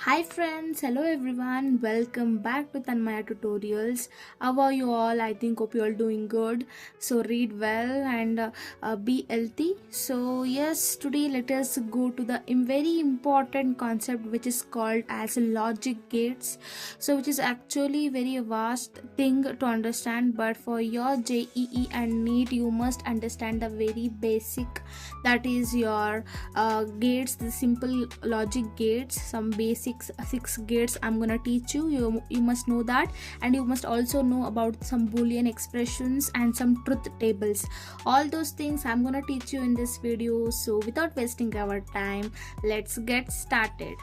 Hi friends, hello everyone, welcome back to Tanmaya Tutorials. How are you all? I think hope you all doing good. So read well and be healthy. So yes, today let us go to the very important concept which is called as logic gates. So which is actually very vast thing to understand, but for your JEE and NEET you must understand the very basic, that is your gates, the simple logic gates, some basic six gates I'm gonna teach you. You must know that, and you must also know about some Boolean expressions and some truth tables. All those things I'm gonna teach you in this video. So without wasting our time, let's get started.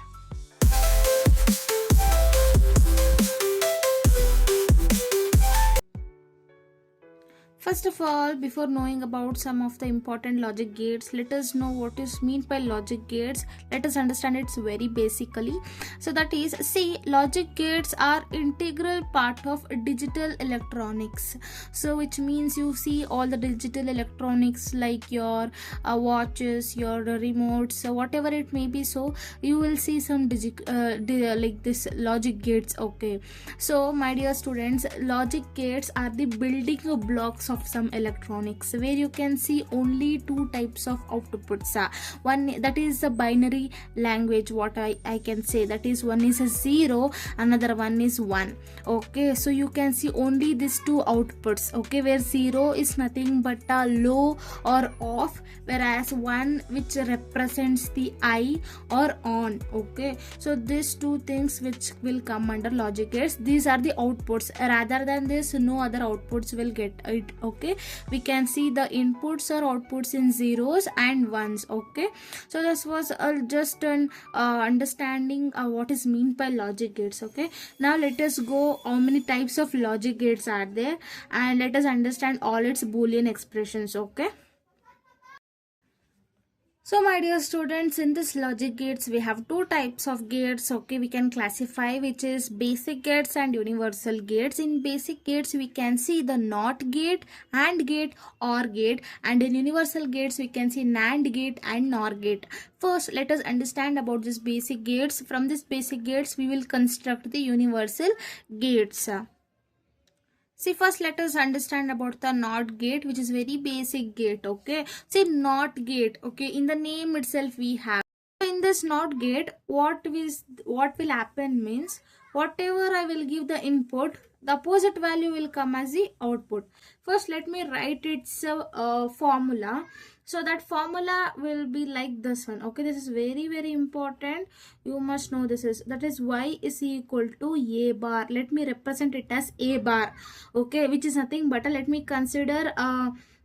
First of all, before knowing about some of the important logic gates, let us know what is meant by logic gates. Let us understand it's very basically. So that is, see, logic gates are integral part of digital electronics. So which means you see all the digital electronics like your watches, your remotes, so whatever it may be. So you will see some like this logic gates. Okay. So my dear students, logic gates are the building blocks of some electronics, where you can see only two types of outputs. One, that is the binary language, what I can say, that is one is a 0, another one is 1. Okay, so you can see only these two outputs. Okay, where 0 is nothing but a low or off, whereas 1 which represents the I or on. Okay, so these two things which will come under logic gates, these are the outputs. Rather than this, no other outputs will get it. Okay, we can see the inputs or outputs in zeros and ones. Okay, so this was just an understanding what is meant by logic gates. Okay, now let us go how many types of logic gates are there, and let us understand all its Boolean expressions. Okay. So my dear students, in this logic gates we have two types of gates. Okay, we can classify, which is basic gates and universal gates. In basic gates we can see the NOT gate, AND gate, OR gate, and in universal gates we can see NAND gate and NOR gate. First, let us understand about this basic gates. From this basic gates we will construct the universal gates. See, first let us understand about the NOT gate, which is very basic gate. Okay, see, NOT gate. Okay, in the name itself we have. So in this NOT gate, what will happen means, whatever I will give the input, the opposite value will come as the output. First, let me write its formula. So that formula will be like this one. Okay, this is very important. You must know this is, that is y is equal to a bar. Let me represent it as a bar. Okay, which is nothing but let me consider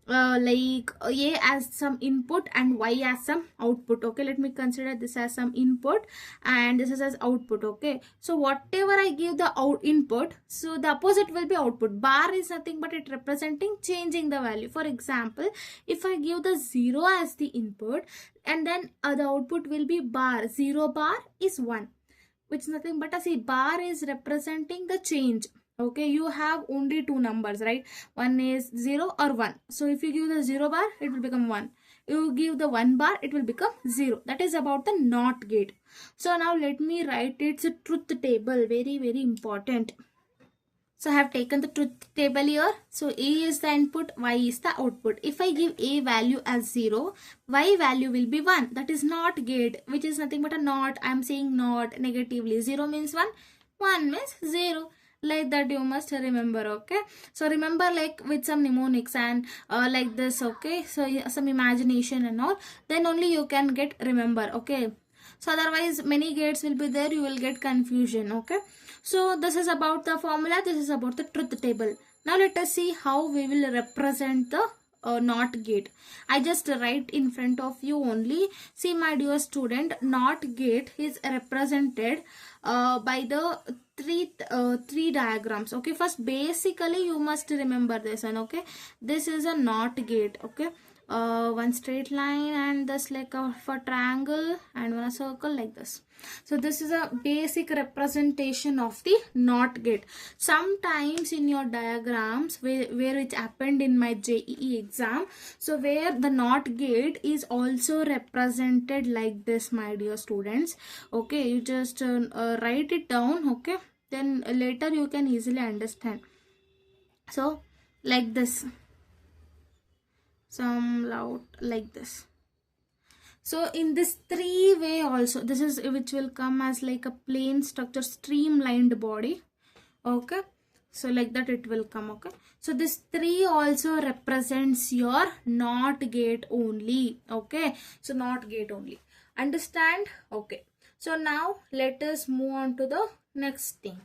like a as some input and y as some output. Okay, let me consider this as some input and this is as output. Okay, so whatever I give the input, so the opposite will be output. Bar is nothing but it representing changing the value. For example, if I give the 0 as the input, and then the output will be bar. 0 bar is 1, which is nothing but a bar is representing the change. Okay, you have only two numbers, right? One is 0 or 1. So if you give the 0 bar, it will become 1. You give the 1 bar, it will become 0. That is about the NOT gate. So now let me write its truth table. Very important. So I have taken the truth table here. So A is the input, Y is the output. If I give A value as 0, Y value will be 1. That is NOT gate, which is nothing but a NOT. I am saying NOT negatively. 0 means 1, 1 means 0. Like that you must remember. Okay, so remember like with some mnemonics and like this. Okay, so some imagination and all, then only you can get remember. Okay, so otherwise many gates will be there, you will get confusion. Okay, so this is about the formula, this is about the truth table. Now let us see how we will represent the NOT gate. I just write in front of you only. See my dear student, NOT gate is represented by the three diagrams. Okay, first basically you must remember this one. Okay, this is a NOT gate. Okay, one straight line and this like a triangle and one circle like this. So this is a basic representation of the NOT gate. Sometimes in your diagrams where it happened in my JEE exam, so where the NOT gate is also represented like this, my dear students. Okay, you just write it down, okay, then later you can easily understand. So like this, some loud like this. So in this three way also, this is which will come as like a plain structure, streamlined body. Okay, so like that it will come. Okay, so this three also represents your NOT gate only. Okay, so NOT gate only, understand? Okay, so now let us move on to the next thing.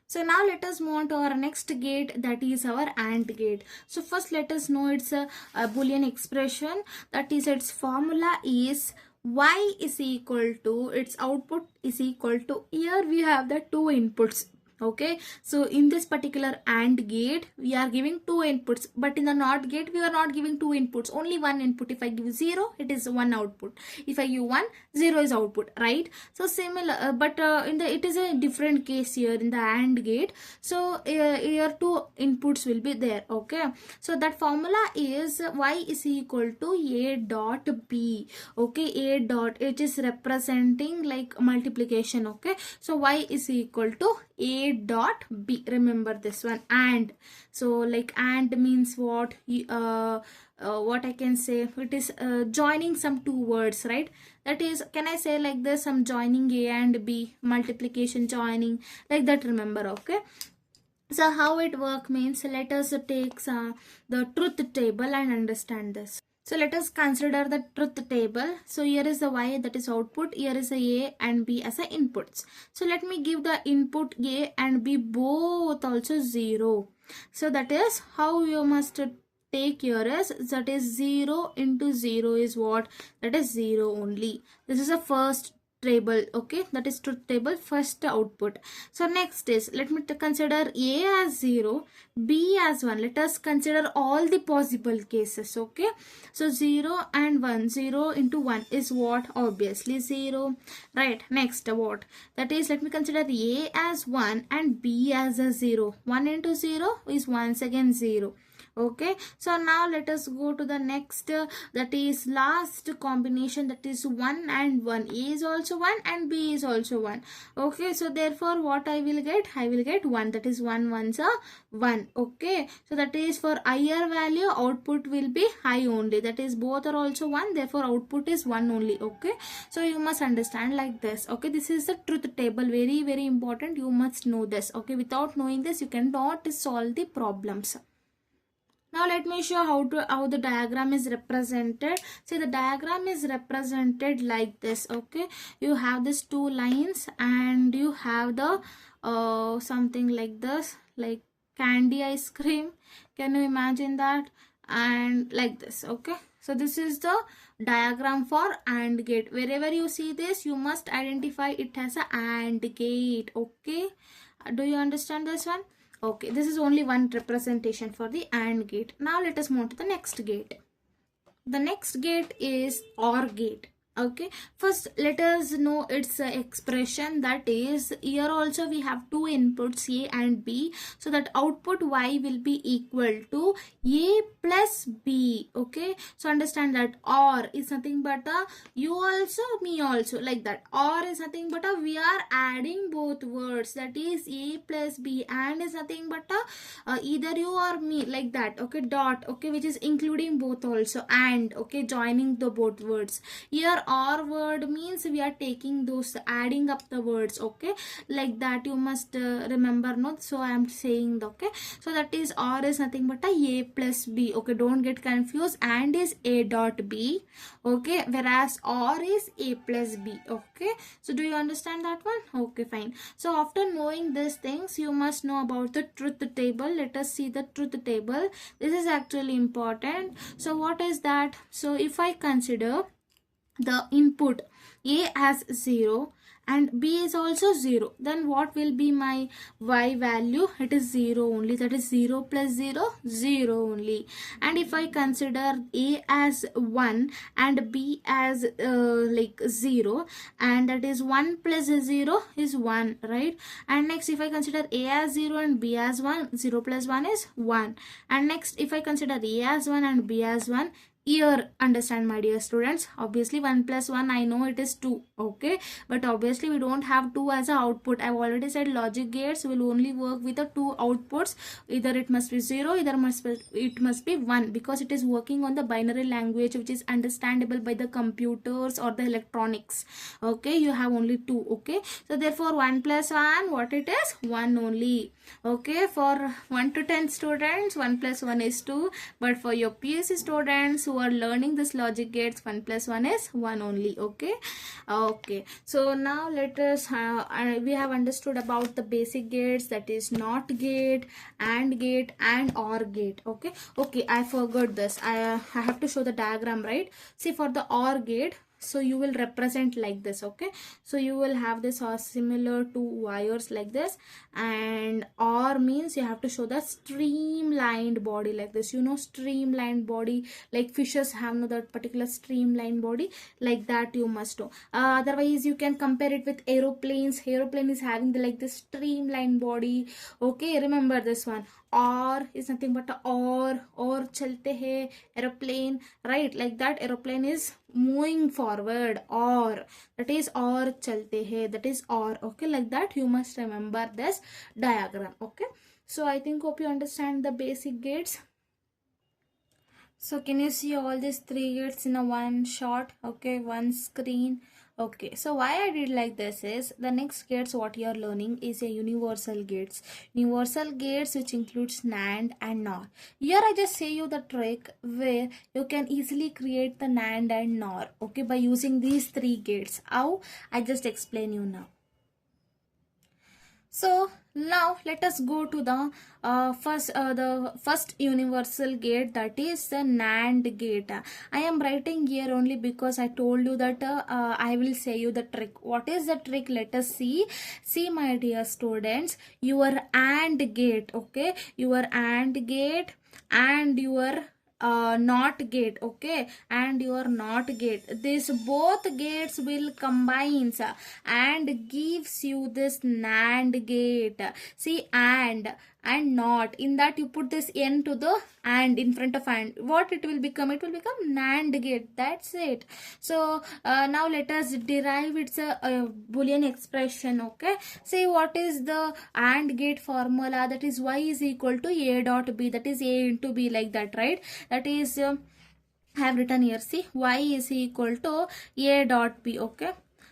So now let us move on to our next gate, that is our AND gate. So first let us know it's a Boolean expression, that is its formula is y is equal to, its output is equal to, here we have the two inputs. Okay, so in this particular AND gate we are giving two inputs, but in the NOT gate we are not giving two inputs, only one input. If I give 0, it is one output. If I give 1, 0 is output, right? So similar, but in the it is a different case here in the AND gate. So here two inputs will be there. Okay, so that formula is y is equal to a dot b. Okay, a dot, it is representing like multiplication. Okay, so y is equal to a dot b, remember this one. And so like and means what, what I can say, it is joining some two words, right? That is, can I say like this, I'm joining a and b, multiplication joining, like that, remember? Okay, so how it work means, let us take the truth table and understand this. So let us consider the truth table. So here is the y, that is output. Here is a and b as a inputs. So let me give the input a and b both also 0. So that is how you must take here is, that is 0 into 0 is what? That is 0 only. This is a first table. Okay, that is truth table, first output. So next is, let me consider a as 0, b as 1. Let us consider all the possible cases. Okay, so 0 and 1, 0 into 1 is what? Obviously 0, right? Next, what? That is, let me consider a as 1 and b as a 0. 1 into 0 is once again 0. Okay, so now let us go to the next, that is last combination, that is 1 and 1. A is also 1 and b is also 1. Okay, so therefore what I will get? I will get 1, that is 1 ones are 1. Okay, so that is for higher value, output will be high only, that is both are also 1, therefore output is 1 only. Okay, so you must understand like this. Okay, this is the truth table, very very important, you must know this. Okay, without knowing this you cannot solve the problems. Now let me show how the diagram is represented. See, the diagram is represented like this. Okay, you have these two lines and you have the something like this, like candy ice cream. Can you imagine that? And like this. Okay, so this is the diagram for AND gate. Wherever you see this, you must identify it as a AND gate. Okay, do you understand this one? Okay, this is only one representation for the AND gate. Now let us move to the next gate. The next gate is OR gate. Okay, first let us know its expression, that is, here also we have two inputs a and b, so that output y will be equal to a plus b. Okay, so understand that OR is nothing but a you also me also, like that. OR is nothing but a we are adding both words, that is a plus b, and is nothing but a either you or me, like that. Okay, dot, okay, which is including both also, and okay, joining the both words. Here OR word means we are taking those, adding up the words. Okay, like that you must remember, no? So I am saying the, okay, so that is OR is nothing but a plus b. Okay, don't get confused. And is a dot b. Okay, whereas OR is a plus b. Okay, so do you understand that one? Okay, fine. So after knowing these things, you must know about the truth table. Let us see the truth table. This is actually important. So what is that? So if I consider the input a as 0 and b is also 0, then what will be my y value? It is 0 only, that is 0 plus 0, 0 only. And if I consider a as 1 and b as like 0, and that is 1 plus 0 is 1, right? And next if I consider a as 0 and b as 1, 0 plus 1 is 1. And next if I consider a as 1 and b as 1, here understand my dear students, obviously 1 plus 1 I know it is 2, okay, but obviously we don't have 2 as a output. I've already said logic gates will only work with the 2 outputs, either it must be 0, either it must be 1, because it is working on the binary language which is understandable by the computers or the electronics, okay. You have only 2, okay, so therefore 1 plus 1, what it is? 1 only, okay. For 1 to 10 students 1 plus 1 is 2, but for your PSC students who are learning this logic gates, 1 plus 1 is 1 only, okay. Okay, so now let us we have understood about the basic gates, that is NOT gate, AND gate and OR gate, okay. Okay, I forgot this, I have to show the diagram, right? See, for the OR gate, so you will represent like this, okay. So you will have this or similar to wires like this, and or means you have to show the streamlined body like this, you know, streamlined body, like fishes have no that particular streamlined body, like that you must know. Otherwise you can compare it with aeroplanes. Aeroplane is having the like this streamlined body, okay. Remember this one, or is nothing but a or chalte hai aeroplane, right? Like that aeroplane is moving forward, or that is or chalte hai, that is or, okay. Like that you must remember this diagram, okay. So I think hope you understand the basic gates. So can you see all these 3 gates in a one shot, okay, one screen? Okay, so why I did like this is the next gates what you are learning is a universal gates. Universal gates which includes NAND and NOR. Here I just say you the trick where you can easily create the NAND and NOR, okay, by using these 3 gates. How? I just explain you now. So now let us go to the first universal gate, that is the NAND gate. I am writing here only because I told you that I will say you the trick. What is the trick? Let us see. See my dear students, your AND gate, okay, your AND gate and your NOT gate, okay, and your NOT gate, this both gates will combine and gives you this NAND gate. See, and NOT, in that you put this n to the and in front of and, what it will become? It will become NAND gate, that's it. So now let us derive its a Boolean expression, okay. See, what is the AND gate formula? That is y is equal to a dot b, that is a into b, like that, right? That is I have written here, see, y is equal to a dot b, okay.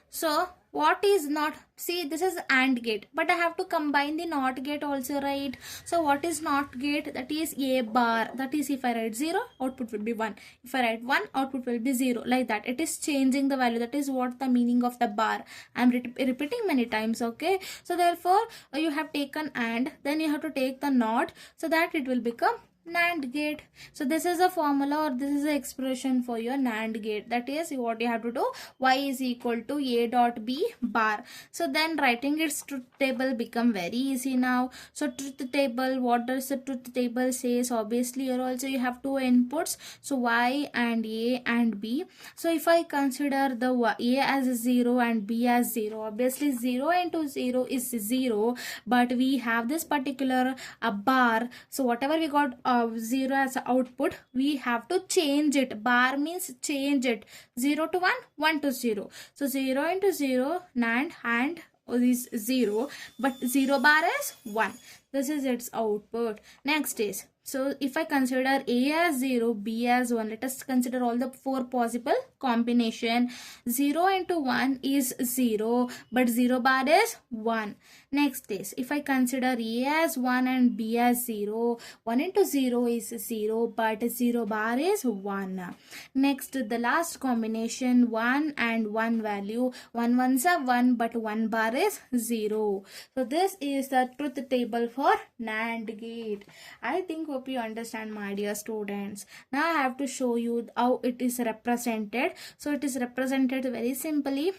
So what is not? See, this is AND gate, but I have to combine the NOT gate also, right? So what is NOT gate? That is a bar, that is if I write 0, output will be 1. If I write 1, output will be 0, like that. It is changing the value, that is what the meaning of the bar. I am repeating many times, okay. So therefore you have taken AND, then you have to take the NOT, so that it will become NAND gate. So this is a formula, or this is an expression for your NAND gate. That is what you have to do, y is equal to a dot b bar. So then writing its truth table become very easy now. So truth table, what does the truth table says? Obviously here also you have 2 inputs, so y and a and b. So if I consider the a as 0 and b as 0, obviously 0 into 0 is 0, but we have this particular bar, so whatever we got 0 as output, we have to change it. Bar means change it, 0 to 1, 1 to 0. So 0 into 0, NAND and is 0, but 0 bar is 1. This is its output. Next is, so if I consider a as 0, b as 1, let us consider all the 4 possible combination. 0 into 1 is 0, but 0 bar is 1. Next is, if I consider a as 1 and b as 0, 1 into 0 is 0, but 0 bar is 1. Next, the last combination, 1 and 1 value, 1 ones are 1, but 1 bar is 0. So this is the truth table for NAND gate. I think hope you understand, my dear students. Now I have to show you how it is represented represented. So it is represented very simply.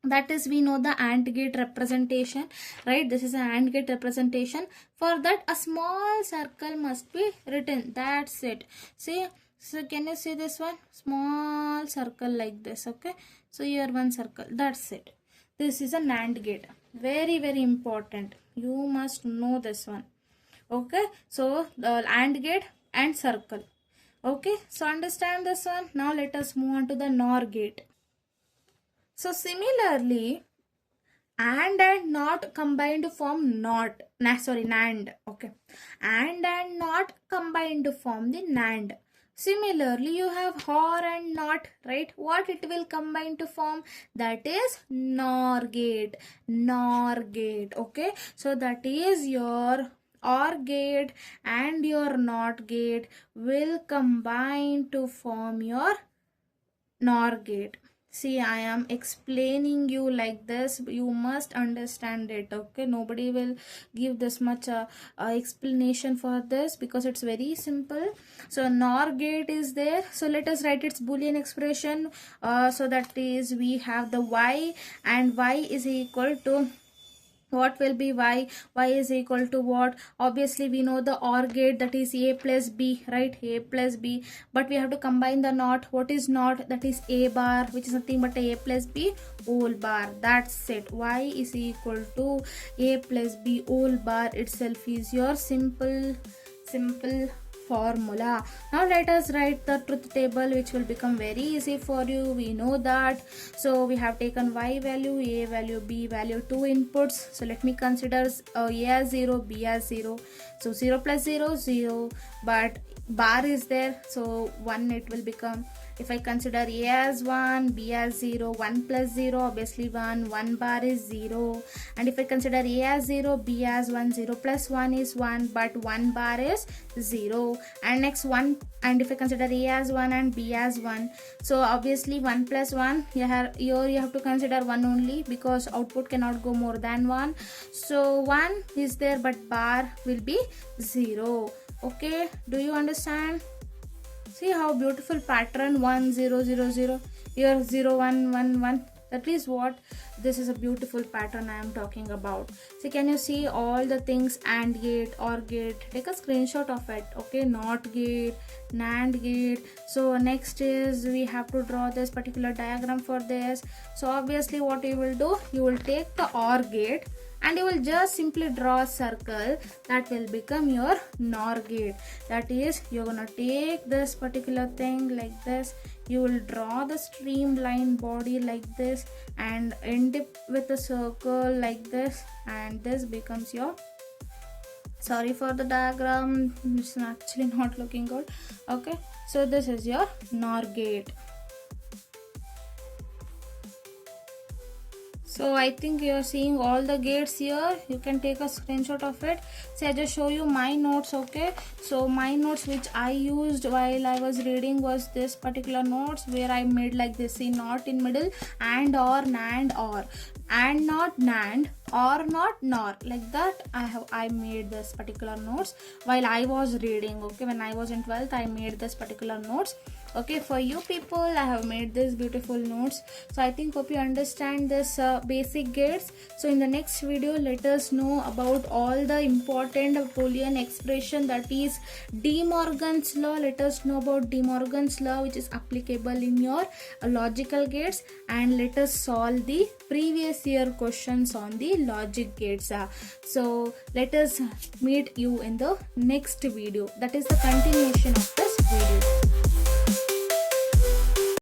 That is, we know the AND gate representation, right? This is an AND gate representation. For that, a small circle must be written. That's it. See, so can you see this one? Small circle like this, okay? So here one circle, that's it. This is a NAND gate. Very, very important. You must know this one. Okay, so the AND gate and circle. Okay, so understand this one. Now let us move on to the NOR gate. So similarly, and not combined to form not, NAND. Okay, and not combined to form the NAND. Similarly, you have OR and NOT, right? What it will combine to form? That is NOR gate. NOR gate. Okay, so that is your OR gate and your NOT gate will combine to form your NOR gate. See, I am explaining you like this. You must understand it. Okay, nobody will give this much explanation for this because it's very simple. So NOR gate is there. So let us write its Boolean expression. So that is, we have the y, and y is equal to, what will be y? Y is equal to what? Obviously we know the OR gate, that is a plus b, right? A plus b, but we have to combine the NOT. What is NOT? That is a bar, which is nothing but a plus b whole bar. That's it. Y is equal to a plus b whole bar itself is your simple formula. Now let us write the truth table, which will become very easy for you. We know that. So we have taken y value, a value, b value, two inputs. So let me consider a as 0, b as 0. So 0 plus 0, 0, but bar is there, so 1 it will become. If I consider a as 1, b as 0, 1 plus 0, obviously 1 bar is 0. And if I consider a as 0, b as 1, 0 plus 1 is 1, but 1 bar is 0. And next 1, and if I consider a as 1 and b as 1, so obviously 1 plus 1, here you have to consider 1 only because output cannot go more than 1. So 1 is there, but bar will be 0. Okay, do you understand? See how beautiful pattern, 1 0 0 0, here 0 1 1 1. That is what, this is a beautiful pattern I am talking about. So can you see all the things? AND gate, OR gate, take a screenshot of it. Okay, NOT gate, NAND gate. So next is, we have to draw this particular diagram for this. So obviously what you will do, you will take the OR gate and you will just simply draw a circle that will become your NOR gate. That is, you're gonna take this particular thing like this, you will draw the streamline body like this and end it with a circle like this, and this becomes your, sorry for the diagram, it's actually not looking good. Okay, so this is your NOR gate. So I think you are seeing all the gates here. You can take a screenshot of it. So I just show you my notes. Okay, so my notes which I used while I was reading was this particular notes where I made like this. See, NOT in middle, and or, NAND or, and not NAND, or not NOR, like that. I made this particular notes while I was reading. Okay, when I was in 12th, I made this particular notes. Okay, for you people, I have made this beautiful notes. So I think hope you understand this basic gates. So in the next video, let us know about all the important Boolean expression, that is De Morgan's law. Let us know about De Morgan's law, which is applicable in your logical gates, and let us solve the previous year questions on the logic gates. So let us meet you in the next video. That is the continuation of this video.